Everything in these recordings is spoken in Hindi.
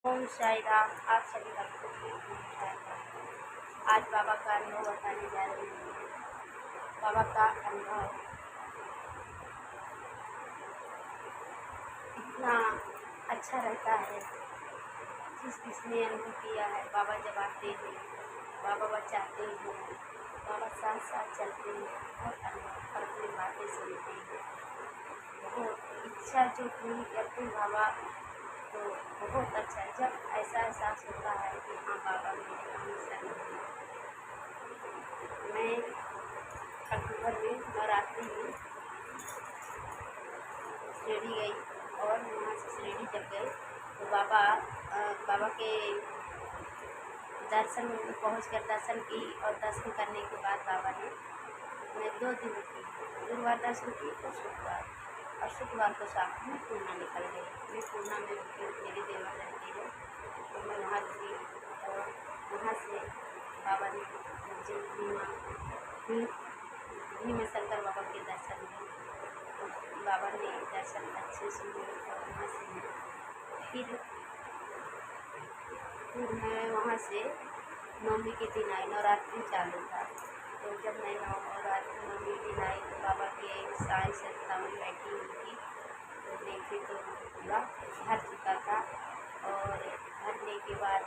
ओम साई राम। आप सभी भक्तों को ओम साई राम। आज बाबा का अनुभव बताने जा रही हूँ। बाबा का अनुभव इतना अच्छा रहता है, जिसने अनुभव किया है। बाबा जब आते हैं, बाबा बचाते हैं, बाबा साथ साथ चलते हैं, बहुत अनुभव और अपनी बातें सुनते हैं। बहुत इच्छा जो पूरी करते हैं बाबा, तो बहुत अच्छा है। जब ऐसा एहसास होता है कि हाँ बाबा मेरे हमेशा नहीं। मैं अक्टूबर में नवरात्रि में शिरडी गई और वहाँ से शिरडी जब गए तो बाबा के दर्शन पहुँच कर दर्शन की, और दर्शन करने के बाद बाबा ने मैं 2 दिन की गुरुवार दर्शन की और शुक्रवार को शाम में पूर्णा निकल गई। मैं पूर्णा में रुकी, मेरी देवर रहती है तो मैं वहाँ रुकी और वहाँ से बाबा ने मुझे भीमा शंकर बाबा के दर्शन दिए। तो बाबा ने दर्शन अच्छे सुने और वहाँ से फिर मैं वहाँ से नवमी के दिन आई। नवरात्रि चालू था, तो जब मैं नवरात्रि नवमी दिन आई तो बाबा के साई संस्था में बैठी हुई थी, तो देखी तो पूरा भर चुका था। और भरने के बाद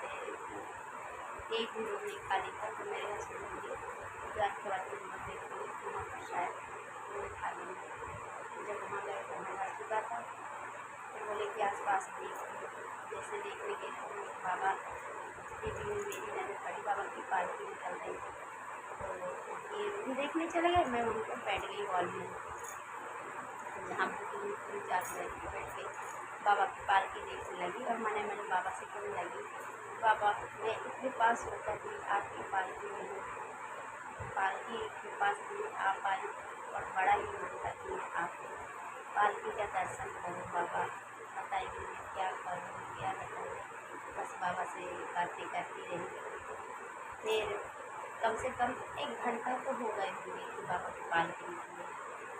एक भी रूम नहीं खाली था, तो मेरे हस्बैंड ने जान के बाद में देखी वहाँ पर शायद रूम खाली नहीं। जब वहाँ गए तो वहाँ भर चुका था, तो बोले कि आस पास देखिए। जैसे देखने के लिए बाबा टीवी में मेरी नजर पड़ी, बाबा की पालकी निकल रही थी, तो ये भी देखने चले गए। मैं वहीं पर बैठ गई हॉल में, जहाँ बुकिंग जाकर बैठ गई। बाबा की पालकी देखने लगी और मैंने बाबा से कहने लगी, बाबा मैं इतने पास होकर भी आपकी पालकी के पास भी आप आई और बड़ा ही मन करती है आपको पालकी का दर्शन करूँ। बाबा बताइए मैं क्या करूँ क्या बताऊँ। बस बाबा से बातें करती रही। फिर कम से कम 1 घंटा तो हो गए होंगे कि बाबा की पालकी निकली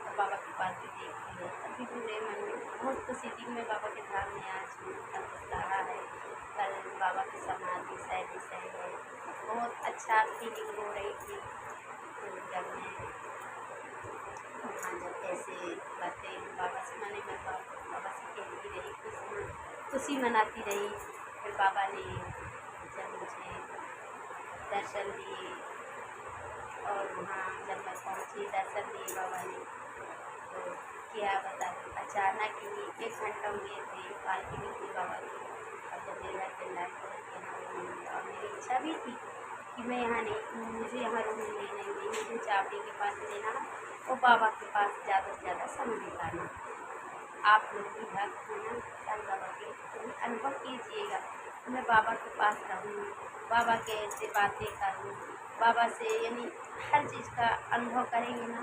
और बाबा की पालकी देखी है। अभी पूरे मन में बहुत खुशी थी। मैं बाबा के धाम में आज हूँ, कल रहा है, कल बाबा की समाधि विषय है। बहुत अच्छा फीलिंग हो रही थी। तो जब मैं वहाँ जब ऐसे बातें बाबा से मैं बाबा से कहती रही, खुशी मनाती रही। फिर बाबा ने जब मुझे दर्शन दिए और वहाँ जब मैं पहुँची दर्शन दिए बाबा ने, तो क्या बता अचानक ही 1 घंटा हुए थे पालकी निकली बाबा की। और जब मेरे हस्बैंड आए तो यहाँ रूम मिला और मेरी इच्छा भी थी कि मैं यहाँ नहीं, मुझे यहाँ रूम लेना ही नहीं, मुझे चावड़ी के पास लेना और बाबा के पास ज़्यादा से ज़्यादा समय बिताना। आप लोग भी भक्त हैं ना, साईं बाबा के, तो अनुभव कीजिएगा। मैं बाबा के पास रहूँ, बाबा के से बातें करूँ, बाबा से यानी हर चीज़ का अनुभव करेंगे ना।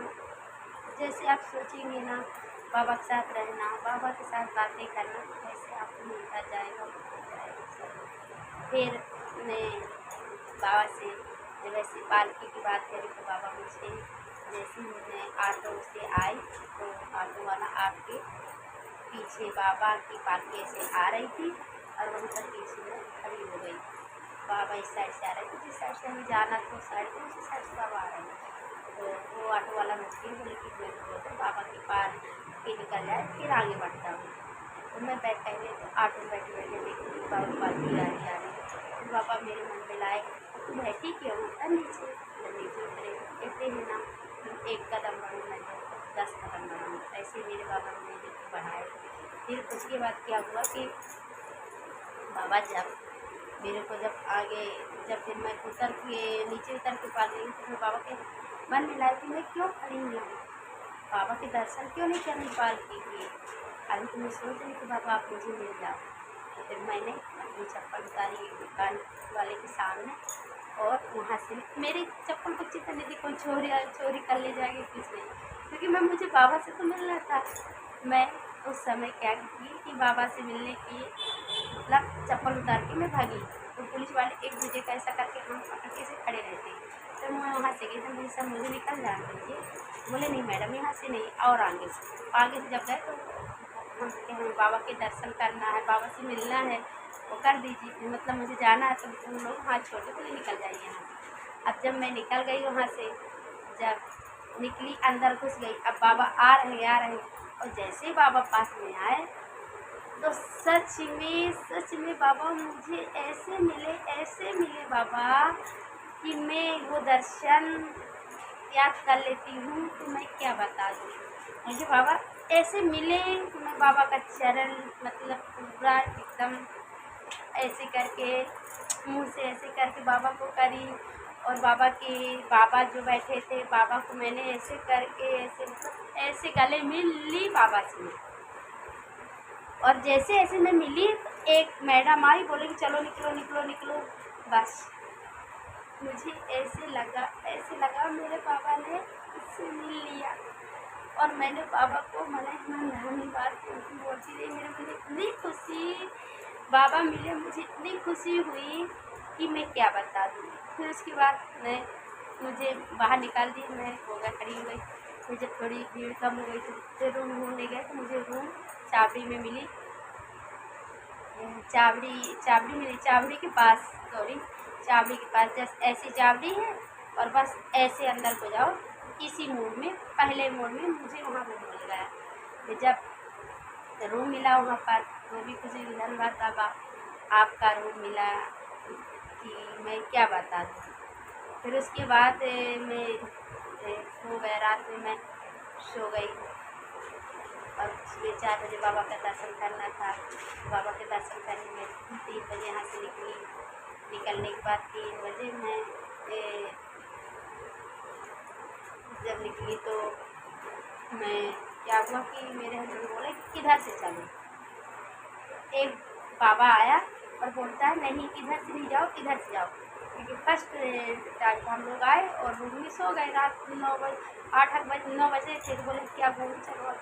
जैसे आप सोचेंगे ना बाबा के साथ रहना, बाबा के साथ बातें करना, वैसे आपको मिलता जाएगा, मिलता जाएगा। फिर मैं बाबा से जब ऐसे पालकी की बात करी तो बाबा मुझे जैसे ही मैं ऑटो से आई तो ऑटो वाला आपके पीछे बाबा की पालकी ऐसे आ रही थी और वहीं पर पीछे में खड़ी हो गई। बाबा इस साइड से आ रहे थे, जिस साइड से हमें जाना था उस साइड से, उसी साइड से बाबा आ रहे थे। तो वो ऑटो वाला मुझे बोले कि मैं तो बाबा के पार के निकल जाए फिर आगे बढ़ता हूँ। तो मैं पहले तो ऑटो में बैठे बैठे देखी बाबा की पालकी आ रही। फिर बाबा मेरे मन में लाए, तुम बैठी क्यों, उतर नीचे। जब नीचे उतरे कहते हैं ना 1 कदम बढ़ूँ मैं तो 10 कदम बढ़ूँ, ऐसे मेरे बाबा ने मेरे को बढ़ाए। फिर उसके बाद क्या हुआ कि बाबा जब मेरे को जब फिर मैं उतर के नीचे उतर के पास गई तो मैं बाबा के मन में लाया कि मैं क्यों खड़ी हूँ, बाबा के दर्शन क्यों नहीं करने पालकी की। अभी तो मैं सोच रही थी बाबा आप मुझे मिल जाओ। तो फिर मैंने अपनी चप्पल उतारी दुकान वाले के सामने और वहाँ से मेरी चप्पल को चितने थी, कोई चोरी कर ले जाएगी कुछ नहीं, क्योंकि मुझे बाबा से तो मिलना था। मैं उस समय क्या की कि बाबा से मिलने की मतलब चप्पल उतार के मैं भागी। तो पुलिस वाले एक दूसरे का ऐसा करके हम पकड़ से खड़े रहते। तो मैं वहाँ से गई तो मुझे सर मुझे निकल जाना दीजिए। बोले नहीं मैडम यहाँ से नहीं और आगे से जब गए तो हम बाबा के दर्शन करना है, बाबा से मिलना है, वो कर दीजिए, मतलब मुझे जाना है तो तुम लोग हाथ छोड़ के बोले निकल जाइए यहाँ से। अब जब मैं निकल गई वहाँ से, जब निकली अंदर घुस गई, अब बाबा आ रहे और जैसे ही बाबा पास में आए तो सच में बाबा मुझे ऐसे मिले बाबा कि मैं वो दर्शन याद कर लेती हूँ तो मैं क्या बता दूँ। मुझे बाबा ऐसे मिले कि मैं बाबा का चरण मतलब पूरा एकदम ऐसे करके मुँह से ऐसे करके बाबा को करी, और बाबा जो बैठे थे बाबा को मैंने ऐसे करके ऐसे मतलब ऐसे गले मिली बाबा से। और जैसे ऐसे मैं मिली तो एक मैडम आई, बोले कि चलो निकलो निकलो निकलो। बस मुझे ऐसे लगा मेरे बाबा ने इससे मिल लिया। और मैंने बाबा को धन्यवाद बोलती रही। मेरे मुझे इतनी खुशी बाबा मिले, मुझे इतनी खुशी हुई कि मैं क्या बता दूँ। फिर उसके बाद मुझे बाहर निकाल दी, मैं खड़ी हो गई। फिर जब थोड़ी भीड़ कम हो गई तो फिर रूम ढूंढने गए तो मुझे रूम चावड़ी में मिली। चावड़ी के पास, चावड़ी के पास जस्ट ऐसी चावड़ी है और बस ऐसे अंदर को जाओ, इसी मोड़ में पहले मोड़ में मुझे वहाँ रूम मिल गया। फिर जब रूम मिला वहाँ पर वो भी खुशी, धन्यवाद बाबा आपका रूम मिला कि मैं क्या बता दूँ। फिर उसके बाद मैं सो गया, रात में मैं सो गई और सुबह 4 बजे बाबा का दर्शन करना था। बाबा के दर्शन करने में 3 बजे यहाँ से निकली। निकलने के बाद 3 बजे मैं जब निकली तो मैं क्या हुआ कि मेरे हस्बैंड बोले किधर से चलो। एक बाबा आया और बोलता है नहीं इधर से नहीं जाओ, इधर से जाओ। क्योंकि फर्स्ट टाइम हम लोग आए और रूम में सो गए। रात 9 बजे 9 बजे थे तो बोले क्या घूम चलो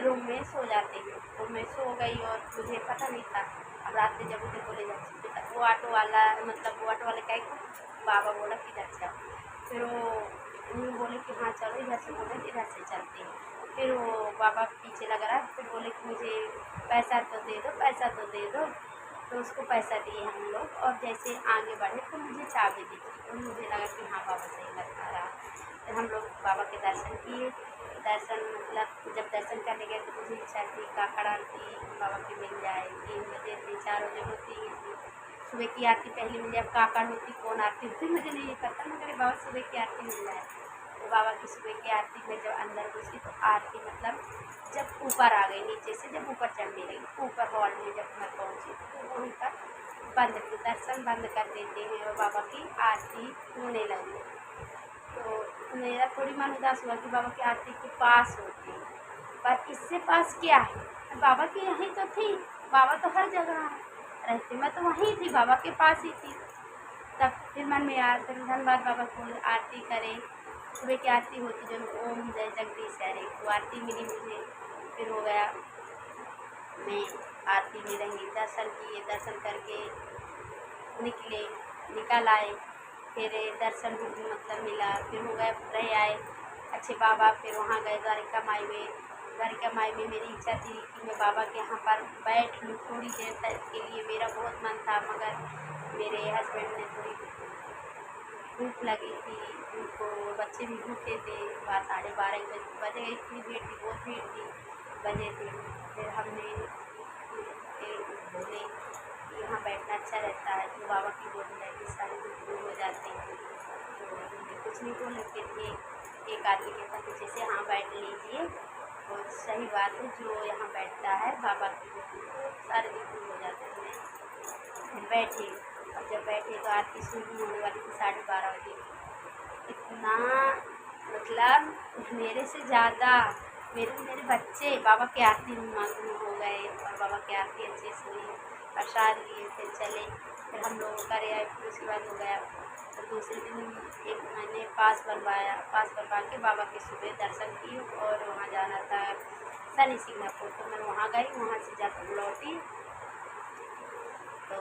रूम में सो जाते हैं। तो मैं सो गई और मुझे पता नहीं था। अब रात में जब मुझे बोले वो ऑटो वाला कहे को बाबा बोला कि इधर से आओ। फिर वो बोले कि हाँ चलो इधर से, बोले इधर से चलते हैं। फिर वो बाबा पीछे लग रहा, फिर बोले कि मुझे पैसा तो दे दो। तो उसको पैसा दिए हम लोग और जैसे आगे बढ़े तो मुझे चाबी दी तो मुझे लगा कि हाँ बाबा सही बता रहा। तो हम लोग बाबा के दर्शन किए। दर्शन मतलब जब दर्शन करने गए तो मुझे इच्छा थी काकड़ आरती बाबा की मिल जाए। 3 बजे थी, 4 बजे होती थी सुबह की आरती पहले मिल जाए। काकड़ होती कौन आरती होती मुझे नहीं पता, मगर बाबा सुबह की आरती मिल जाए। तो बाबा की सुबह की आरती में जब अंदर घुसी तो आरती मतलब जब ऊपर आ गई, नीचे से जब ऊपर चढ़ने लगी, ऊपर हॉल में जब मैं पहुँची तो वहीं पर दर्शन बंद कर देते हैं और बाबा की आरती होने लगी। तो मेरा थोड़ी मन उदास हुआ कि बाबा की आरती के पास होती, पर इससे पास क्या है, बाबा की यहीं तो थी। बाबा तो हर जगह रहते, मैं तो वहीं थी, बाबा के पास ही थी। तब फिर मन में आया, फिर धन्यवाद बाबा को आरती करें। सुबह की आरती होती जो ओम जय जगदीश हरे, वो आरती मिली मुझे। फिर हो गया, मैं आरती में रही, दर्शन किए, दर्शन करके निकल आए। फिर दर्शन मतलब मिला। फिर हो गया रह आए अच्छे बाबा। फिर वहाँ गए द्वारिका माई में मेरी इच्छा थी कि मैं बाबा के यहाँ पर बैठ लूँ थोड़ी देर तक के लिए, मेरा बहुत मन था। मगर मेरे हस्बैंड ने थोड़ी भूख लगी थी उनको, बच्चे भी भूखे थे। 12:30 बजे इतनी भीड़ थी, बहुत भीड़ थी बजे थे। फिर हमने बोले यहाँ बैठना अच्छा रहता है, तो बाबा की गोद में बैठे सारे दुख दूर हो जाते हैं। तो हमने कुछ नहीं बोले। फिर एक आदमी कहता पीछे से हाँ बैठ लीजिए, और सही बात है जो यहाँ बैठता है बाबा की गोद में तो सारे दुख दूर हो जाते हैं। फिर बैठे और जब बैठे तो आरती शुरू होने वाली थी 12:30 बजे। इतना मतलब मेरे से ज़्यादा मेरे बच्चे बाबा की आरती में मग्न हो गए और बाबा की आरती अच्छे से हुई, प्रसाद लिए, फिर चले। फिर हम लोग करे आए। फिर उसके बाद हो गया तो दूसरे दिन मैंने पास बनवा के बाबा के सुबह दर्शन किए और वहाँ जाना था शनि सिंगापुर। तो मैं वहाँ गई, वहाँ से जब लौटी तो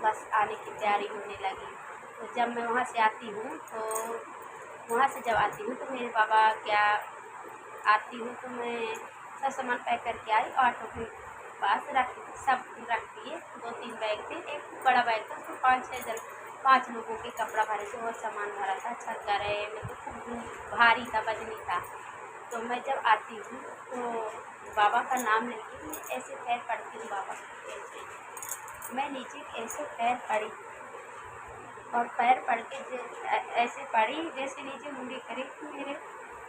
बस आने की तैयारी होने लगी। तो जब मैं वहाँ से आती हूँ तो मेरे बाबा क्या आती हूँ तो मैं सब सामान पैक करके आई ऑटो में। पास रख सब रख दिए। 2-3 बैग थे, एक बड़ा बैग था उसमें 5 लोगों के कपड़ा भरे थे और सामान भरा था। छक्कर है में तो खूब भारी था, वजनी था। तो मैं जब आती हूँ तो बाबा का नाम लेके मैं ऐसे पैर पड़ती हूँ बाबा के ऐसे। मैं नीचे ऐसे पैर पड़ी और पैर पड़ के ऐसे पड़ी जैसे नीचे मुंडी करी, तो मेरे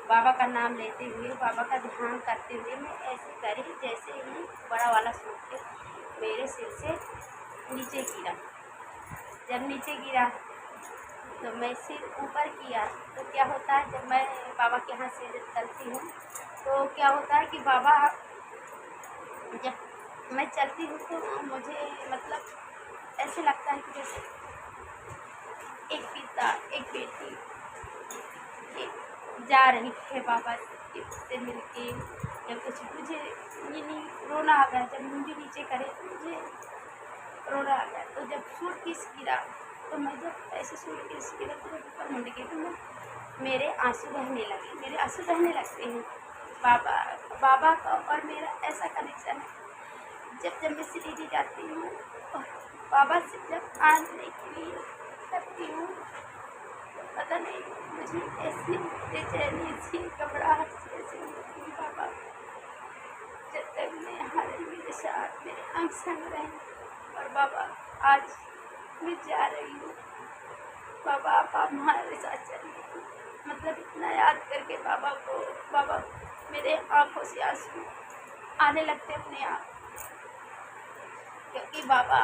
बाबा का नाम लेते हुए, बाबा का ध्यान करते हुए मैं ऐसे करी जैसे ही बड़ा वाला सूट के मेरे सिर से नीचे गिरा। जब नीचे गिरा तो मैं सिर ऊपर किया तो क्या होता है, जब मैं बाबा के यहाँ से चलती हूँ तो क्या होता है कि बाबा, जब मैं चलती हूँ तो मुझे मतलब ऐसे लगता है कि जैसे एक पिता एक बेटी जा रही है बाबा से मिलके, या कुछ मुझे ये नहीं रोना आ गया। जब मुंडी नीचे करे तो मुझे रोना आ गया। तो जब सूट किस गिरा तो मैं जब ऐसे सूट किस गिरा तो जब ऊपर मुंडी गई तो मेरे आंसू बहने लगे, मेरे आंसू बहने लगते हैं। बाबा का और मेरा ऐसा कनेक्शन है। जब जब मैं सीढ़ी जाती हूँ और बाबा से जब आने के लिए करती हूँ, पता नहीं मुझे ऐसी बेचैनी सी घबराहट सी ऐसी होती है। बाबा जब तक मैं यहाँ रही मेरे साथ मेरे अंग संग रहे, और बाबा आज मैं जा रही हूँ। बाबा आप हमारे साथ चलिए। मतलब इतना याद करके बाबा को, बाबा मेरे आँखों से आंसू आने लगते अपने आप, क्योंकि बाबा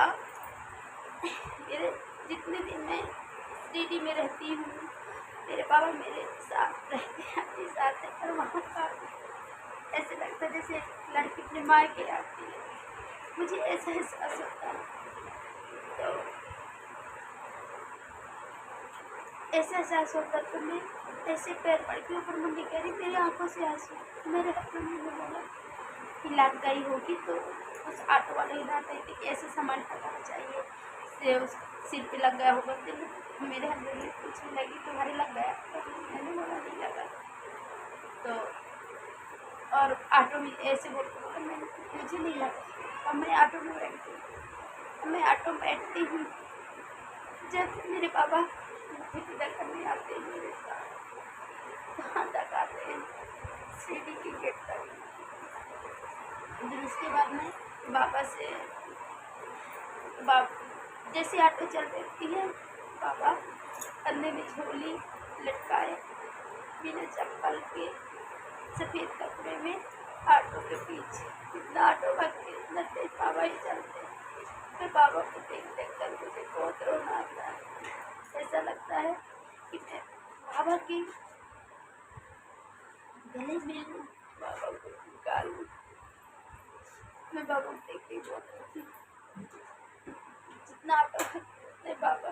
मेरे जितने दिन मैं शिरडी में रहती हूँ, मेरे बाबा मेरे साथ रहते हैं, अपने साथ है। और वहाँ का ऐसे लगता है जैसे लड़की अपने माँ के आती है, मुझे ऐसा एहसास होता है। तो ऐसा एहसास होता तो मैं ऐसे पैर पड़ के ऊपर मुंडी करी, मेरी आंखों से आंसू। मेरे हस्बैंड ने बोला कि लग गई होगी, तो उस ऑटो वाले हिलाते थे कि ऐसे सामान हटाना चाहिए से उस सिर पे लग गया होगा। फिर मेरे हस्बैंड ने पूछने लगी तुम्हारे लग गया? तो मैंने बोला नहीं लगा। तो और ऑटो में ऐसे बोलते मुझे नहीं लगा। अब मैं ऑटो में बैठती हूँ, मैं ऑटो में बैठती हूँ। जब मेरे बाबा मुझे विदा करने आते हैं मेरे साथ, कहाँ तक आते हैं, सीढ़ी की गेट तक। फिर उसके बाद मैं बाबा से जैसे ऑटो चल देती है, बाबा कंधे में झोली लटकाए बिना चप्पल के सफ़ेद कपड़े में ऑटो के पीछे, इतना ऑटो भगते इतना तेज बाबा ही चलते हैं। फिर बाबा को देख कर मुझे बहुत रोना आता है। ऐसा लगता है कि मैं बाबा की गले मिल लूँ, बाबा को निकाल लूँ। मैं बाबा को देख के बहुत रोती हूँ। जितना ऑटो भगते बाबा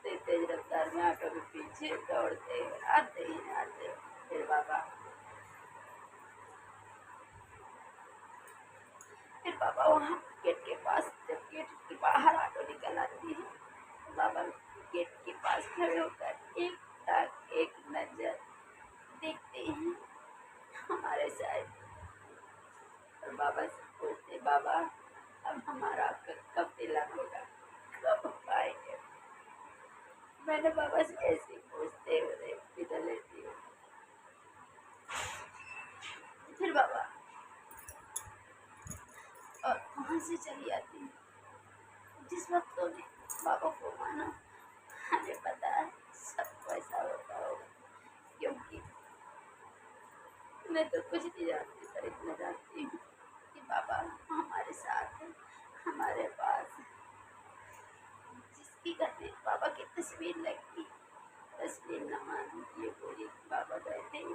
तेज रफ्तार में ऑटो के पीछे दौड़ते आते ही आते। फिर बाबा वहाँ गेट के पास, जब गेट के बाहर ऑटो निकल आती है तो बाबा गेट के पास खड़े होकर एक नजर देखते हैं हमारे साइड, और बाबा से पूछते बाबा अब हमारा कब तिलक होगा, कब पाएंगे? मैंने बाबा से ऐसे पूछते हुए विदा लेती हूँ। फिर बाबा और वहाँ से चली आती हूँ। जिस वक्त तो ने बाबा को माना, हमें पता है सबको ऐसा होता होगा, क्योंकि मैं तो कुछ नहीं जानती, पर इतना जानती हूँ कि बाबा हमारे साथ है, हमारे पास है। जिसकी घर में बाबा की तस्वीर लगी, तस्वीर न मान ये पूरी, बाबा रहते ही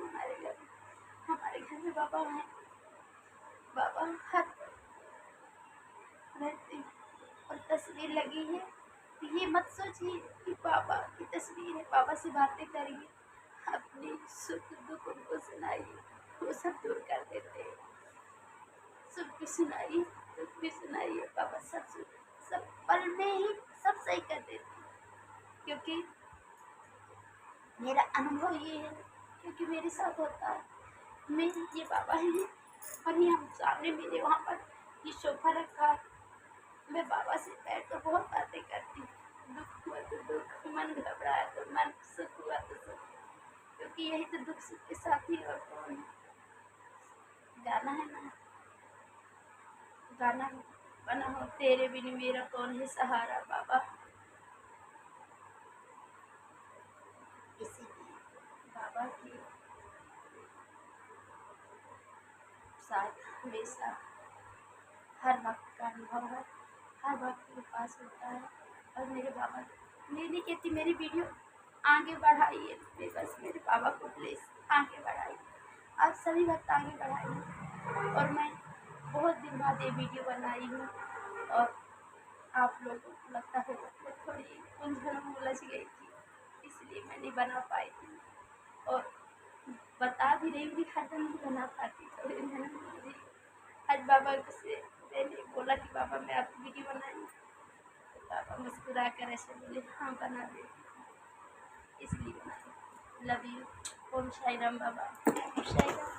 हमारे घर में बाबा हैं, बाबा हर रहते हैं। और तस्वीर लगी है, ये मत सोचिए कि बाबा की तस्वीर है, बाबा से बातें करिए, अपनी सुख दुख उनको सुनाइए, वो सब दूर कर देते हैं। सुख भी सुनाइए, दुख भी सुनाइए, बाबा सब पल में ही सब सही कर देते हैं। क्योंकि मेरा अनुभव ये है, क्योंकि मेरे साथ होता है। मेरे ये बाबा हैं और ये हम सामने मेरे वहाँ पर ये सोफा रखा, मैं बाबा से बैठ कर बहुत बातें करती हूँ। दुख हुआ तो दुख, मन घबराया तो मन, सुख हुआ तो सुख, क्योंकि यही तो दुख सुख के साथी और कौन है। गाना है ना, गाना बना हो, तेरे बिन मेरा कौन है सहारा बाबा। इसीलिए बाबा के साथ हमेशा हर वक्त का अनुभव है, हर वक्त मेरे पास होता है। और मेरे बाबा, मैं नहीं कहती मेरी वीडियो आगे बढ़ाइए, बस मेरे बाबा को प्लीज़ आगे बढ़ाइए, आप सभी वक्त आगे बढ़ाइए। और मैं बहुत दिन बाद ये वीडियो बनाई हूँ और आप लोगों को लगता होगा मैं थोड़ी उलझन में उलझ गई थी, इसलिए मैं नहीं बना पाई थी। और बता भी रही हूँ कि हरदम नहीं बना पाती, थोड़ी उलझन में उलझ गई। आज बाबा से मैंने बोला कि बाबा मैं आपकी वीडियो बनाई, तो पापा मुस्कुरा कर ऐसे बोले हाँ बना दे, इसलिए बना दे। Love you. ओम साई राम बाबा। ओम साई राम।